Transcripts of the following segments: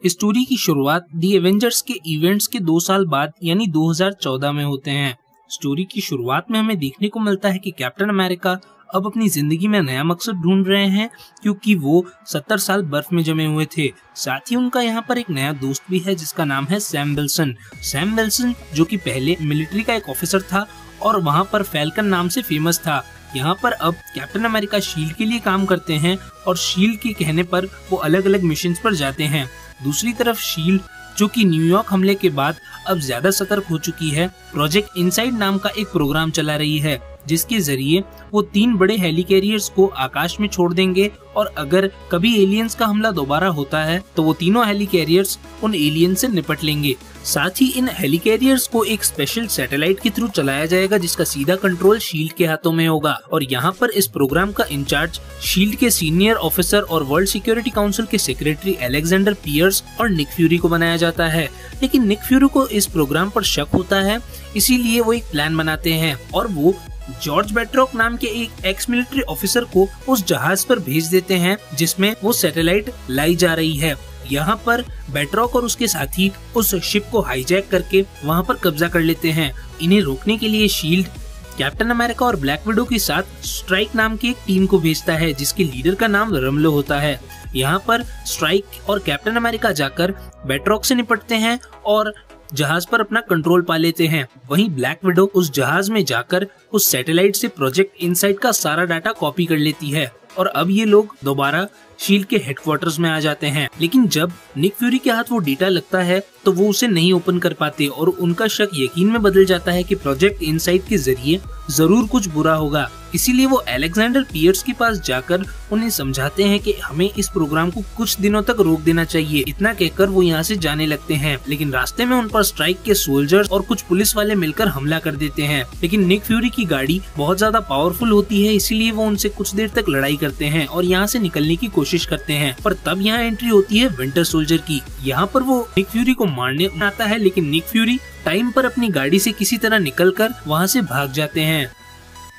Story की शुरुआत दी Avengers के इवेंट्स के 2 साल बाद यानी 2014 में होते हैं। स्टोरी की शुरुआत में हमें देखने को मिलता है कि कैप्टन अमेरिका अब अपनी जिंदगी में नया मकसद ढूंढ रहे हैं, क्योंकि वो 70 साल बर्फ में जमे हुए थे। साथ ही उनका यहाँ पर एक नया दोस्त भी है जिसका नाम है सैम विल्सन। सैम विल्सन जो कि पहले मिलिट्री का एक ऑफिसर था और वहाँ पर फैल्कन नाम से फेमस था। यहाँ पर अब कैप्टन अमेरिका शील्ड के लिए काम करते हैं और शील्ड के कहने पर वो अलग अलग मिशन पर जाते हैं। दूसरी तरफ शील्ड जो कि न्यूयॉर्क हमले के बाद अब ज्यादा सतर्क हो चुकी है, प्रोजेक्ट इनसाइड नाम का एक प्रोग्राम चला रही है जिसके जरिए वो 3 बड़े हेलिकैरियर्स को आकाश में छोड़ देंगे और अगर कभी एलियंस का हमला दोबारा होता है तो वो तीनों हेलिकैरियर्स उन एलियन से निपट लेंगे। साथ ही इन हेलिकैरियर्स को एक स्पेशल सैटेलाइट के थ्रू चलाया जाएगा जिसका सीधा कंट्रोल शील्ड के हाथों में होगा। और यहाँ पर इस प्रोग्राम का इंचार्ज शील्ड के सीनियर ऑफिसर और वर्ल्ड सिक्योरिटी काउंसिल के सेक्रेटरी अलेक्जेंडर पियर्स और निक फ्यूरी को बनाया जाता है। लेकिन निक फ्यूरी को इस प्रोग्राम पर शक होता है, इसीलिए वो एक प्लान बनाते हैं और वो जॉर्ज बेट्रॉक नाम के एक एक्स मिलिट्री ऑफिसर को उस जहाज पर भेज देते हैं जिसमें वो सैटेलाइट लाई जा रही है। यहाँ पर बेट्रॉक और उसके साथी उस शिप को हाईजैक करके वहाँ पर कब्जा कर लेते हैं। इन्हें रोकने के लिए शील्ड कैप्टन अमेरिका और ब्लैक विडो के साथ स्ट्राइक नाम की एक टीम को भेजता है जिसके लीडर का नाम रमलो होता है। यहाँ पर स्ट्राइक और कैप्टन अमेरिका जाकर बेट्रॉक से निपटते हैं और जहाज पर अपना कंट्रोल पा लेते हैं। वहीं ब्लैक विडो उस जहाज में जाकर उस सैटेलाइट से प्रोजेक्ट इनसाइड का सारा डाटा कॉपी कर लेती है और अब ये लोग दोबारा शील्ड के हेडक्वार्टर्स में आ जाते हैं। लेकिन जब निक फ्यूरी के हाथ वो डेटा लगता है तो वो उसे नहीं ओपन कर पाते और उनका शक यकीन में बदल जाता है कि प्रोजेक्ट इनसाइड के जरिए जरूर कुछ बुरा होगा। इसीलिए वो अलेक्जेंडर पियर्स के पास जाकर उन्हें समझाते हैं कि हमें इस प्रोग्राम को कुछ दिनों तक रोक देना चाहिए। इतना कहकर वो यहाँ से जाने लगते हैं, लेकिन रास्ते में उन पर स्ट्राइक के सोल्जर्स और कुछ पुलिस वाले मिलकर हमला कर देते हैं। लेकिन निक फ्यूरी की गाड़ी बहुत ज्यादा पावरफुल होती है, इसीलिए वो उनसे कुछ देर तक लड़ाई करते हैं और यहाँ से निकलने की कोशिश करते हैं। पर तब यहाँ एंट्री होती है विंटर सोल्जर की। यहाँ पर वो निक फ्यूरी को मारने आता है, लेकिन निक फ्यूरी टाइम पर अपनी गाड़ी से किसी तरह निकलकर वहाँ से भाग जाते हैं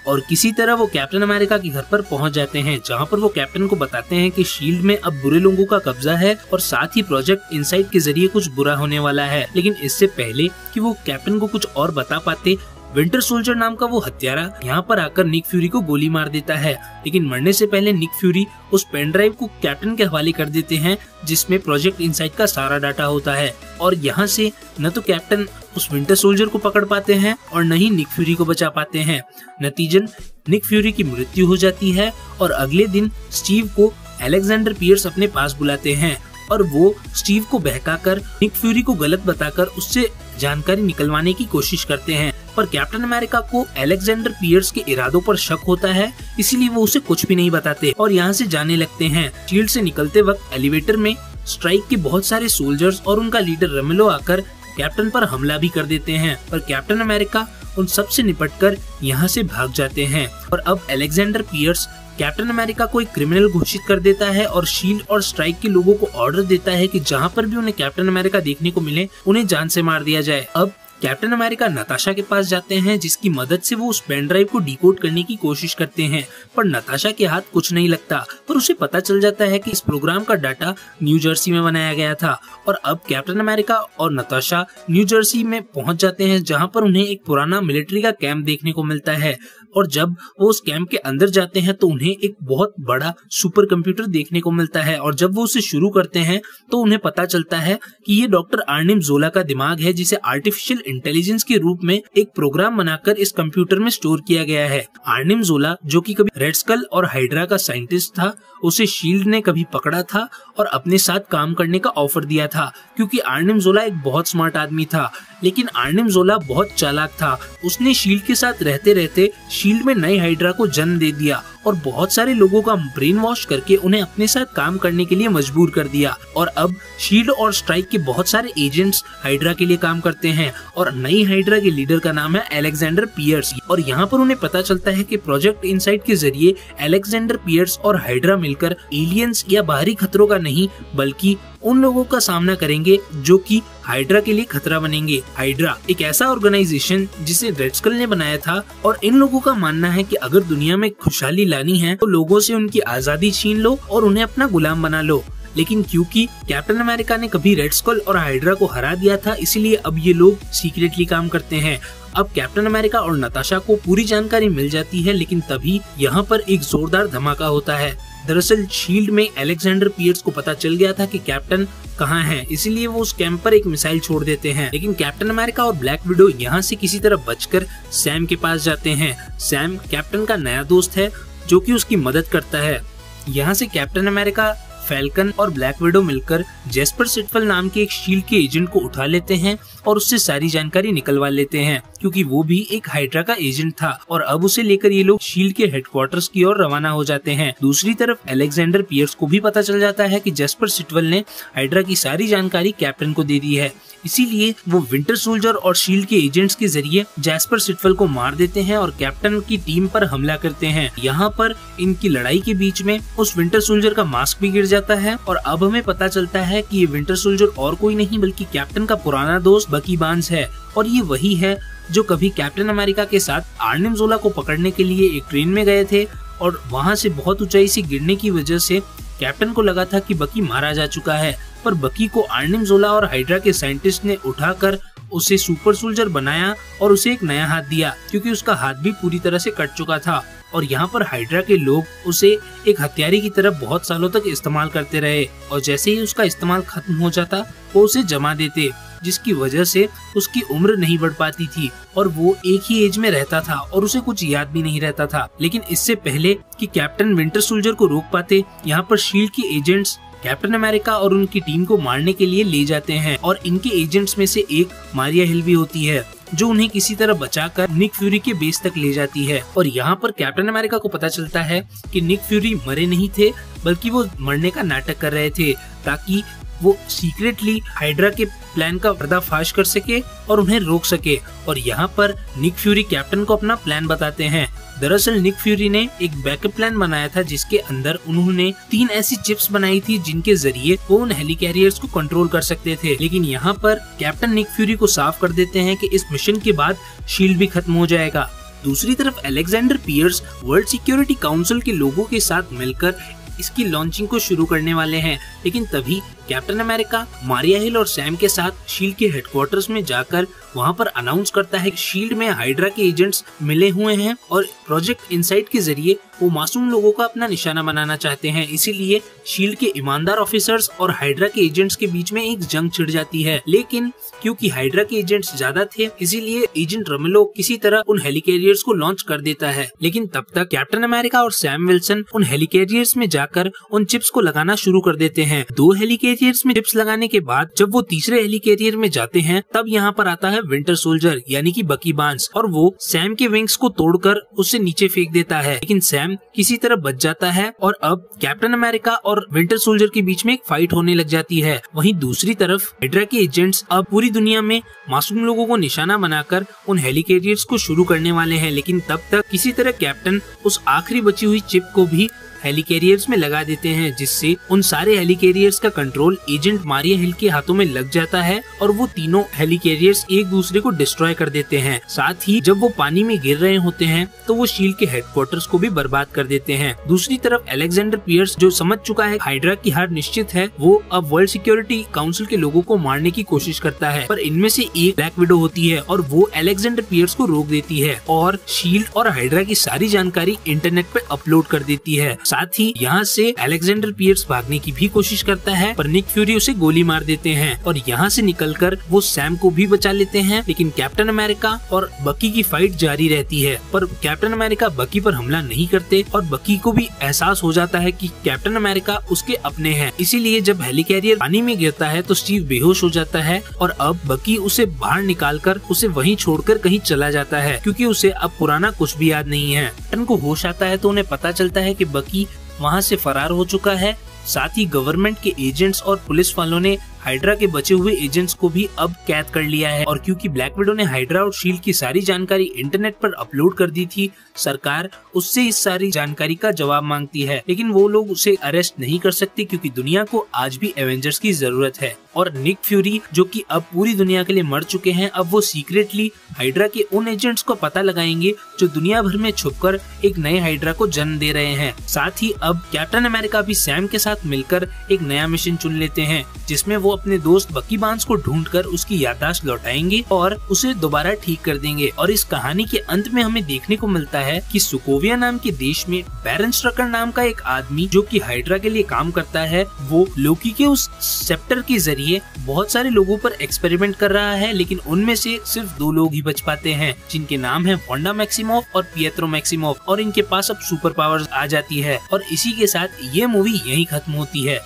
और किसी तरह वो कैप्टन अमेरिका के घर पर पहुंच जाते हैं, जहां पर वो कैप्टन को बताते हैं कि शील्ड में अब बुरे लोगों का कब्जा है और साथ ही प्रोजेक्ट इनसाइड के जरिए कुछ बुरा होने वाला है। लेकिन इससे पहले कि वो कैप्टन को कुछ और बता पाते, विंटर सोल्जर नाम का वो हत्यारा यहाँ पर आकर निक फ्यूरी को गोली मार देता है। लेकिन मरने से पहले निक फ्यूरी उस पेन ड्राइव को कैप्टन के हवाले कर देते हैं जिसमें प्रोजेक्ट इनसाइड का सारा डाटा होता है और यहाँ से न तो कैप्टन उस विंटर सोल्जर को पकड़ पाते हैं और न ही निक फ्यूरी को बचा पाते हैं। नतीजन निक फ्यूरी की मृत्यु हो जाती है और अगले दिन स्टीव को अलेक्जेंडर पियर्स अपने पास बुलाते हैं और वो स्टीव को बहकाकर निक फ्यूरी को गलत बताकर उससे जानकारी निकलवाने की कोशिश करते हैं। पर कैप्टन अमेरिका को अलेक्जेंडर पियर्स के इरादों पर शक होता है, इसीलिए वो उसे कुछ भी नहीं बताते और यहाँ से जाने लगते हैं। शील्ड से निकलते वक्त एलिवेटर में स्ट्राइक के बहुत सारे सोल्जर्स और उनका लीडर रमेलो आकर कैप्टन पर हमला भी कर देते हैं, पर कैप्टन अमेरिका उन सब से निपटकर यहाँ से भाग जाते हैं। और अब अलेक्जेंडर पियर्स कैप्टन अमेरिका को एक क्रिमिनल घोषित कर देता है और शील्ड और स्ट्राइक के लोगों को ऑर्डर देता है कि जहाँ पर भी उन्हें कैप्टन अमेरिका देखने को मिले उन्हें जान से मार दिया जाए। अब कैप्टन अमेरिका नताशा के पास जाते हैं जिसकी मदद से वो उस पेन ड्राइव को डिकोड करने की कोशिश करते हैं, पर नताशा के हाथ कुछ नहीं लगता। पर उसे पता चल जाता है कि इस प्रोग्राम का डाटा न्यू जर्सी में बनाया गया था और अब कैप्टन अमेरिका और नताशा न्यू जर्सी में पहुंच जाते हैं जहां पर उन्हें एक पुराना मिलिट्री का कैंप देखने को मिलता है और जब वो उस कैंप के अंदर जाते हैं तो उन्हें एक बहुत बड़ा सुपर कंप्यूटर देखने को मिलता है और जब वो उसे शुरू करते हैं तो उन्हें पता चलता है कि ये डॉक्टर आर्निम जोला का दिमाग है जिसे आर्टिफिशियल इंटेलिजेंस के रूप में एक प्रोग्राम बनाकर इस कंप्यूटर में स्टोर किया गया है। आर्निम जोला जो कि कभी रेड स्कल और हाइड्रा का साइंटिस्ट था, उसे शील्ड ने कभी पकड़ा था और अपने साथ काम करने का ऑफर दिया था क्योंकि आर्निम जोला एक बहुत स्मार्ट आदमी था। लेकिन आर्निम जोला बहुत चालाक था, उसने शील्ड के साथ रहते रहते शील्ड में नई हाइड्रा को जन्म दे दिया और बहुत सारे लोगों का ब्रेन वॉश करके उन्हें अपने साथ काम करने के लिए मजबूर कर दिया। और अब शील्ड और स्ट्राइक के बहुत सारे एजेंट्स हाइड्रा के लिए काम करते हैं और नई हाइड्रा के लीडर का नाम है अलेक्जेंडर पियर्स। और यहाँ पर उन्हें पता चलता है कि प्रोजेक्ट इनसाइड के जरिए अलेक्जेंडर पियर्स और हाइड्रा मिलकर एलियंस या बाहरी खतरों का नहीं बल्कि उन लोगों का सामना करेंगे जो कि हाइड्रा के लिए खतरा बनेंगे। हाइड्रा एक ऐसा ऑर्गेनाइजेशन जिसे रेड स्कल ने बनाया था और इन लोगों का मानना है कि अगर दुनिया में खुशहाली लानी है तो लोगों से उनकी आजादी छीन लो और उन्हें अपना गुलाम बना लो। लेकिन क्योंकि कैप्टन अमेरिका ने कभी रेड स्कल और हाइड्रा को हरा दिया था, इसीलिए अब ये लोग सीक्रेटली काम करते हैं। अब कैप्टन अमेरिका और नताशा को पूरी जानकारी मिल जाती है, लेकिन तभी यहाँ पर एक जोरदार धमाका होता है। दरअसल शील्ड में अलेक्जेंडर पियर्स को पता चल गया था कि कैप्टन कहाँ है, इसीलिए वो उस कैंप पर एक मिसाइल छोड़ देते हैं। लेकिन कैप्टन अमेरिका और ब्लैक विडो यहाँ से किसी तरह बचकर सैम के पास जाते हैं। सैम कैप्टन का नया दोस्त है जो कि उसकी मदद करता है। यहाँ से कैप्टन अमेरिका, फैल्कन और ब्लैक विडो मिलकर जेस्पर सिटफल नाम के एक शील्ड के एजेंट को उठा लेते हैं और उससे सारी जानकारी निकलवा लेते हैं, क्योंकि वो भी एक हाइड्रा का एजेंट था। और अब उसे लेकर ये लोग शील्ड के हेडक्वार्टर्स की ओर रवाना हो जाते हैं। दूसरी तरफ अलेक्जेंडर पियर्स को भी पता चल जाता है कि जेस्पर सिटफल ने हाइड्रा की सारी जानकारी कैप्टन को दे दी है, इसीलिए वो विंटर सोल्जर और शील्ड के एजेंट्स के जरिए जेस्पर सिटफल को मार देते हैं और कैप्टन की टीम पर हमला करते हैं। यहाँ पर इनकी लड़ाई के बीच में उस विंटर सोल्जर का मास्क भी गिर जाता है और अब हमें पता चलता है कि ये विंटर सोल्जर और कोई नहीं बल्कि कैप्टन का पुराना दोस्त बकी बार्न्स है। और ये वही है जो कभी कैप्टन अमेरिका के साथ आर्निम ज़ोला को पकड़ने के लिए एक ट्रेन में गए थे और वहाँ से बहुत ऊंचाई से गिरने की वजह से कैप्टन को लगा था कि बकी मारा जा चुका है, पर बकी को आर्निम ज़ोला और हाइड्रा के साइंटिस्ट ने उठाकर उसे सुपर सोल्जर बनाया और उसे एक नया हाथ दिया, क्योंकि उसका हाथ भी पूरी तरह से कट चुका था। और यहाँ पर हाइड्रा के लोग उसे एक हथियारे की तरह बहुत सालों तक इस्तेमाल करते रहे और जैसे ही उसका इस्तेमाल खत्म हो जाता वो उसे जमा देते, जिसकी वजह से उसकी उम्र नहीं बढ़ पाती थी और वो एक ही एज में रहता था और उसे कुछ याद भी नहीं रहता था। लेकिन इससे पहले कि कैप्टन विंटर सोल्जर को रोक पाते, यहाँ पर शील्ड के एजेंट्स कैप्टन अमेरिका और उनकी टीम को मारने के लिए ले जाते हैं और इनके एजेंट्स में से एक मारिया हिल भी होती है जो उन्हें किसी तरह बचाकर निक फ्यूरी के बेस तक ले जाती है। और यहाँ पर कैप्टन अमेरिका को पता चलता है कि निक फ्यूरी मरे नहीं थे, बल्कि वो मरने का नाटक कर रहे थे ताकि वो सीक्रेटली हाइड्रा के प्लान का पर्दाफाश कर सके और उन्हें रोक सके। और यहाँ पर निक फ्यूरी कैप्टन को अपना प्लान बताते हैं। दरअसल निक फ्यूरी ने एक बैकअप प्लान बनाया था जिसके अंदर उन्होंने 3 ऐसी चिप्स बनाई थी जिनके जरिए वो उन हेलिकैरियर्स को कंट्रोल कर सकते थे। लेकिन यहाँ पर कैप्टन निक फ्यूरी को साफ कर देते हैं कि इस मिशन के बाद शील्ड भी खत्म हो जाएगा। दूसरी तरफ Alexander Pierce world security council के लोगों के साथ मिलकर इसकी लॉन्चिंग को शुरू करने वाले हैं, लेकिन तभी कैप्टन अमेरिका मारिया हिल और सैम के साथ शील्ड के हेडक्वार्टर्स में जाकर वहां पर अनाउंस करता है कि शील्ड में हाइड्रा के एजेंट्स मिले हुए हैं और प्रोजेक्ट इनसाइट के जरिए वो मासूम लोगों का अपना निशाना बनाना चाहते हैं। इसीलिए शील्ड के ईमानदार ऑफिसर्स और हाइड्रा के एजेंट्स के बीच में एक जंग छिड़ जाती है। लेकिन क्योंकि हाइड्रा के एजेंट्स ज्यादा थे, इसीलिए एजेंट रमेलो किसी तरह उन हेलिकैरियर्स को लॉन्च कर देता है। लेकिन तब तक कैप्टन अमेरिका और सैम विल्सन उन हेलिकैरियर्स में जाकर उन चिप्स को लगाना शुरू कर देते हैं। 2 हेलिकैरियर्स में चिप्स लगाने के बाद जब वो तीसरे हेलिकैरियर में जाते हैं, तब यहाँ पर आता है विंटर सोल्जर यानी कि बकी बार्न्स और वो सैम के विंग्स को तोड़कर उसे नीचे फेंक देता है। लेकिन सैम किसी तरह बच जाता है और अब कैप्टन अमेरिका और विंटर सोल्जर के बीच में एक फाइट होने लग जाती है। वहीं दूसरी तरफ हाइड्रा के एजेंट्स अब पूरी दुनिया में मासूम लोगों को निशाना बनाकर उन हेलिकैरियर्स को शुरू करने वाले हैं। लेकिन तब तक किसी तरह कैप्टन उस आखिरी बची हुई चिप को भी हेलिकैरियर्स में लगा देते हैं, जिससे उन सारे हेलिकैरियर्स का कंट्रोल एजेंट मारिया हिल के हाथों में लग जाता है और वो तीनों हेलिकैरियर्स एक दूसरे को डिस्ट्रॉय कर देते हैं। साथ ही जब वो पानी में गिर रहे होते हैं तो वो शील्ड के हेडक्वार्टर्स को भी बर्बाद कर देते हैं। दूसरी तरफ अलेक्जेंडर पियर्स जो समझ चुका है हाइड्रा की हार निश्चित है, वो अब वर्ल्ड सिक्योरिटी काउंसिल के लोगों को मारने की कोशिश करता है, पर इनमें से एक ब्लैक विडो होती है और वो अलेक्जेंडर पियर्स को रोक देती है और शील्ड और हाइड्रा की सारी जानकारी इंटरनेट पे अपलोड कर देती है। साथ ही यहाँ से अलेक्जेंडर पियर्स भागने की भी कोशिश करता है, पर निक फ्यूरी उसे गोली मार देते हैं और यहाँ से निकलकर वो सैम को भी बचा लेते हैं। लेकिन कैप्टन अमेरिका और बकी की फाइट जारी रहती है, पर कैप्टन अमेरिका बकी पर हमला नहीं करते और बकी को भी एहसास हो जाता है कि कैप्टन अमेरिका उसके अपने हैं। इसीलिए जब हेलिकैरियर पानी में गिरता है तो स्टीव बेहोश हो जाता है और अब बकी उसे बाहर निकालकर उसे वहीं छोड़कर कहीं चला जाता है, क्योंकि उसे अब पुराना कुछ भी याद नहीं है। कैप्टन को होश आता है तो उन्हें पता चलता है कि बकी वहां से फरार हो चुका है। साथ ही गवर्नमेंट के एजेंट्स और पुलिस वालों ने हाइड्रा के बचे हुए एजेंट्स को भी अब कैद कर लिया है। और क्योंकि ब्लैक विडो ने हाइड्रा और शील्ड की सारी जानकारी इंटरनेट पर अपलोड कर दी थी, सरकार उससे इस सारी जानकारी का जवाब मांगती है, लेकिन वो लोग उसे अरेस्ट नहीं कर सकते क्योंकि दुनिया को आज भी एवेंजर्स की जरूरत है। और निक फ्यूरी जो कि अब पूरी दुनिया के लिए मर चुके हैं, अब वो सीक्रेटली हाइड्रा के उन एजेंट्स को पता लगाएंगे जो दुनिया भर में छुपकर एक नए हाइड्रा को जन्म दे रहे हैं। साथ ही अब कैप्टन अमेरिका भी सैम के साथ मिलकर एक नया मिशन चुन लेते हैं, जिसमें वो अपने दोस्त बकी बार्न्स को ढूंढकर उसकी याददाश्त लौटाएंगे और उसे दोबारा ठीक कर देंगे। और इस कहानी के अंत में हमें देखने को मिलता है कि सोकोविया नाम के देश में बैरन स्ट्रकर नाम का एक आदमी जो कि हाइड्रा के लिए काम करता है, वो लोकी के उस सेप्टर के जरिए बहुत सारे लोगों पर एक्सपेरिमेंट कर रहा है, लेकिन उनमें से सिर्फ 2 लोग ही बच पाते हैं, जिनके नाम है वांडा मैक्सिमोफ और पिएट्रो मैक्सिमोफ, और इनके पास अब सुपर पावर्स आ जाती है। और इसी के साथ ये मूवी यहीं खत्म होती है।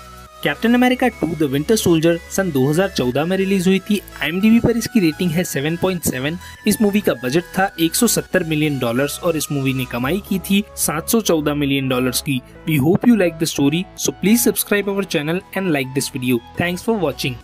Captain America 2 the winter soldier सन 2014 में रिलीज हुई थी। IMDb पर इसकी रेटिंग है 7.7। इस मूवी का बजट था $170 मिलियन और इस मूवी ने कमाई की थी $714 मिलियन की। We hope you like the story, so please subscribe our channel and like this video. Thanks for watching.